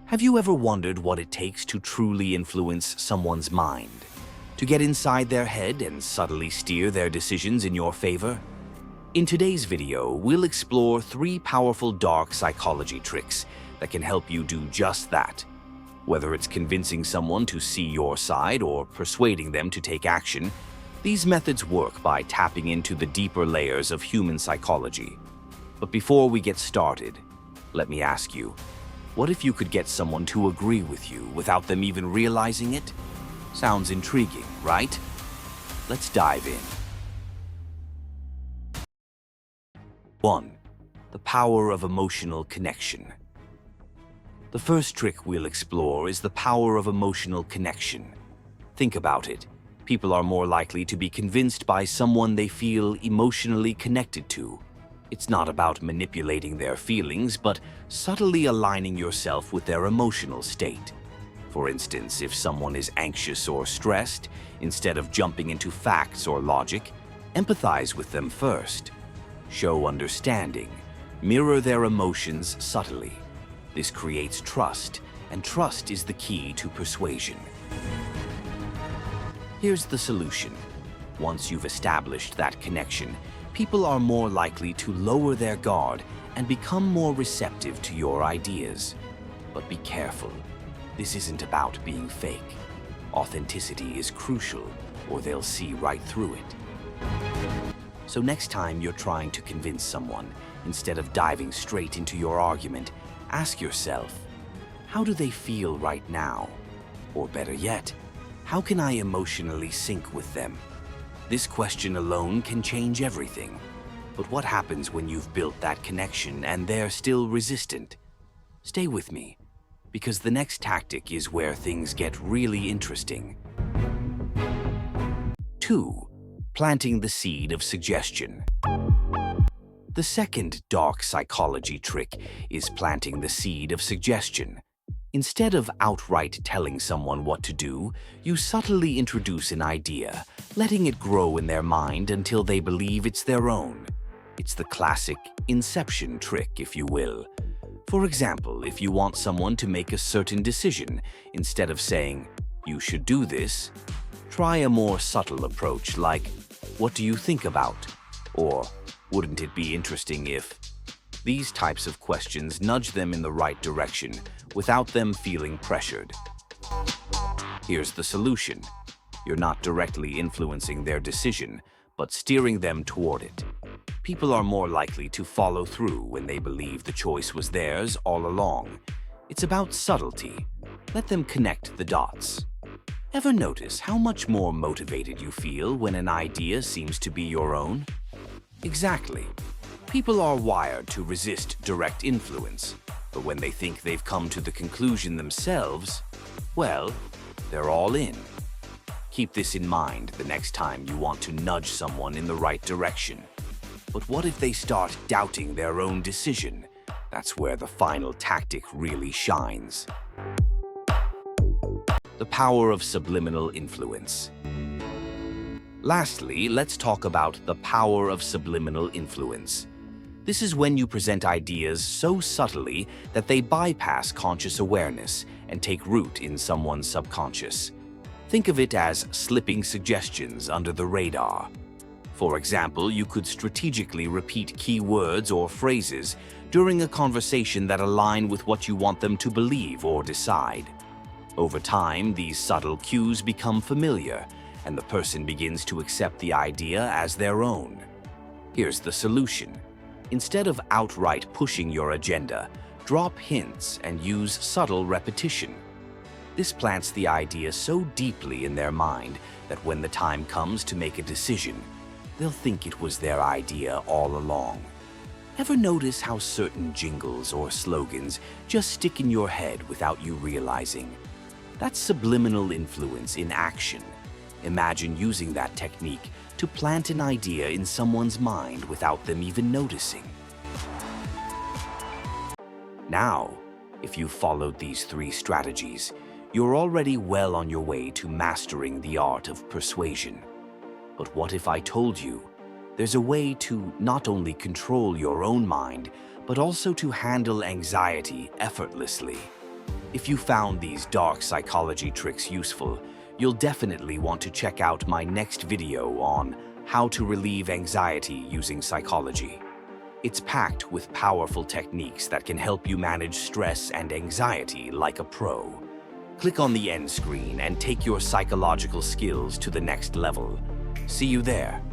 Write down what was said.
Have you ever wondered what it takes to truly influence someone's mind? To get inside their head and subtly steer their decisions in your favor? In today's video, we'll explore 3 powerful dark psychology tricks that can help you do just that. Whether it's convincing someone to see your side or persuading them to take action, these methods work by tapping into the deeper layers of human psychology. But before we get started, let me ask you, what if you could get someone to agree with you without them even realizing it? Sounds intriguing, right? Let's dive in. 1. The power of emotional connection. The first trick we'll explore is the power of emotional connection. Think about it. People are more likely to be convinced by someone they feel emotionally connected to. It's not about manipulating their feelings, but subtly aligning yourself with their emotional state. For instance, if someone is anxious or stressed, instead of jumping into facts or logic, empathize with them first. Show understanding. Mirror their emotions subtly. This creates trust, and trust is the key to persuasion. Here's the solution. Once you've established that connection, people are more likely to lower their guard and become more receptive to your ideas. But be careful. This isn't about being fake. Authenticity is crucial, or they'll see right through it. So next time you're trying to convince someone, instead of diving straight into your argument, ask yourself, how do they feel right now? Or better yet, how can I emotionally sync with them? This question alone can change everything. But what happens when you've built that connection and they're still resistant? Stay with me, because the next tactic is where things get really interesting. 2. Planting the seed of suggestion. The second dark psychology trick is planting the seed of suggestion. Instead of outright telling someone what to do, you subtly introduce an idea, letting it grow in their mind until they believe it's their own. It's the classic inception trick, if you will. For example, if you want someone to make a certain decision, instead of saying, "You should do this," try a more subtle approach like, "What do you think about?" Or, "Wouldn't it be interesting if..." These types of questions nudge them in the right direction without them feeling pressured. Here's the solution. You're not directly influencing their decision, but steering them toward it. People are more likely to follow through when they believe the choice was theirs all along. It's about subtlety. Let them connect the dots. Ever notice how much more motivated you feel when an idea seems to be your own? Exactly. People are wired to resist direct influence, but when they think they've come to the conclusion themselves, well, they're all in. Keep this in mind the next time you want to nudge someone in the right direction. But what if they start doubting their own decision? That's where the final tactic really shines. The power of subliminal influence. Lastly, let's talk about the power of subliminal influence. This is when you present ideas so subtly that they bypass conscious awareness and take root in someone's subconscious. Think of it as slipping suggestions under the radar. For example, you could strategically repeat key words or phrases during a conversation that align with what you want them to believe or decide. Over time, these subtle cues become familiar, and the person begins to accept the idea as their own. Here's the solution. Instead of outright pushing your agenda, drop hints and use subtle repetition. This plants the idea so deeply in their mind that when the time comes to make a decision, they'll think it was their idea all along. Ever notice how certain jingles or slogans just stick in your head without you realizing? That's subliminal influence in action. Imagine using that technique to plant an idea in someone's mind without them even noticing. Now, if you've followed these 3 strategies, you're already well on your way to mastering the art of persuasion. But what if I told you there's a way to not only control your own mind, but also to handle anxiety effortlessly? If you found these dark psychology tricks useful, you'll definitely want to check out my next video on how to relieve anxiety using psychology. It's packed with powerful techniques that can help you manage stress and anxiety like a pro. Click on the end screen and take your psychological skills to the next level. See you there.